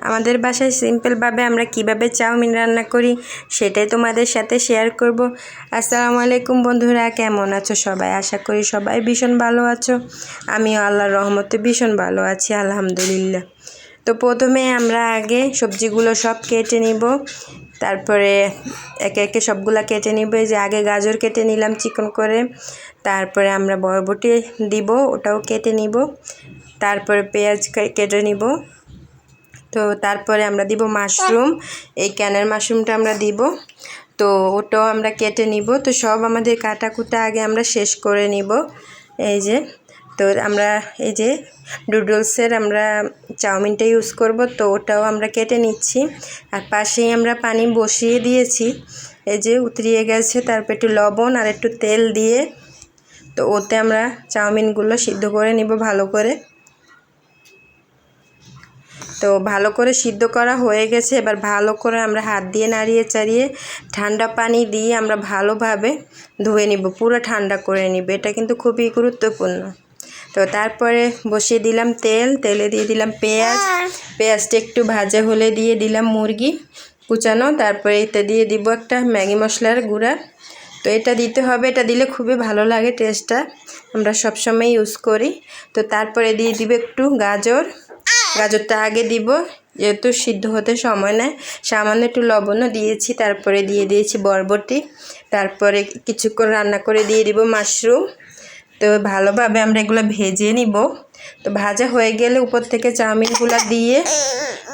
আমাদের বাসায় সিম্পলভাবে আমরা কিভাবে চাউমিন রান্না করি সেটাই তোমাদের সাথে শেয়ার করব। আসসালামু আলাইকুম বন্ধুরা, কেমন আছো সবাই? আশা করি সবাই ভীষণ ভালো আছো। আমিও আল্লাহর রহমতে ভীষণ ভালো আছি, আলহামদুলিল্লাহ। তো প্রথমে আমরা আগে সবজিগুলো সব কেটে নিব, তারপরে একে একে সবগুলা কেটে নিব। এই যে আগে গাজর কেটে নিলাম চিকন করে, তারপরে আমরা বরবটি দিব, ওটাও কেটে নিব, তারপরে পেঁয়াজ কেটে নিব। তো তারপরে আমরা দিব মাশরুম, এই ক্যানের মাশরুমটা আমরা দিব, তো ওটাও আমরা কেটে নিব। তো সব আমাদের কাটাকুটা আগে আমরা শেষ করে নিব। এই যে তো আমরা এই যে নুডলসের আমরা চাউমিনটা ইউজ করব, তো ওটাও আমরা কেটে নিচ্ছি। আর পাশেই আমরা পানি বসিয়ে দিয়েছি, এই যে উতরিয়ে গেছে। তারপর একটু লবণ আর একটু তেল দিয়ে তো ওতে আমরা চাউমিনগুলো সিদ্ধ করে নিব ভালো করে। তো ভালো করে সিদ্ধ করা হয়ে গেছে। এবার ভালো করে আমরা হাত দিয়ে নাড়িয়ে চাড়িয়ে ঠান্ডা পানি দিয়ে আমরা ভালোভাবে ধুয়ে নিব, পুরো ঠান্ডা করে নিব। এটা কিন্তু খুবই গুরুত্বপূর্ণ। তো তারপরে বসিয়ে দিলাম তেল, তেলে দিয়ে দিলাম পেঁয়াজটা একটু ভাজা হলে দিয়ে দিলাম মুরগি কুচানো। তারপরে এতে দিয়ে দিব একটা ম্যাগি মশলার গুঁড়া, তো এটা দিতে হবে। এটা দিলে খুবই ভালো লাগে, টেস্টটা আমরা সবসময় ইউজ করি। তো তারপরে দিয়ে দিব একটু গাজরটা আগে দিব, যেহেতু সিদ্ধ হতে সময় নেয়। সামান্য একটু লবণও দিয়েছি, তারপরে দিয়ে দিয়েছি বরবটি, তারপরে কিছুক্ষণ রান্না করে দিয়ে দিব মাশরুম। তো ভালোভাবে আমরা এগুলো ভেজে নিব। তো ভাজা হয়ে গেলে উপর থেকে চাউমিনগুলো দিয়ে,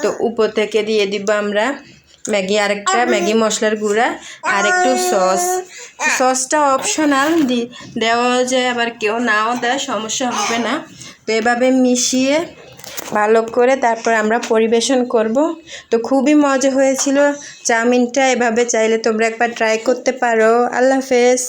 তো উপর থেকে দিয়ে দিব আমরা আরেকটা ম্যাগি মশলার গুঁড়া আর একটু সসটা অপশনাল, দেওয়া যায়, আবার কেউ নাও দেয়, সমস্যা হবে না। তো এভাবে মিশিয়ে ভালো করে তারপর আমরা পরিবেশন করব। তো খুবই মজা হয়েছিল চাউমিনটা। এভাবে চাইলে তোমরা একবার ট্রাই করতে পারো। আল্লাহ হাফেজ।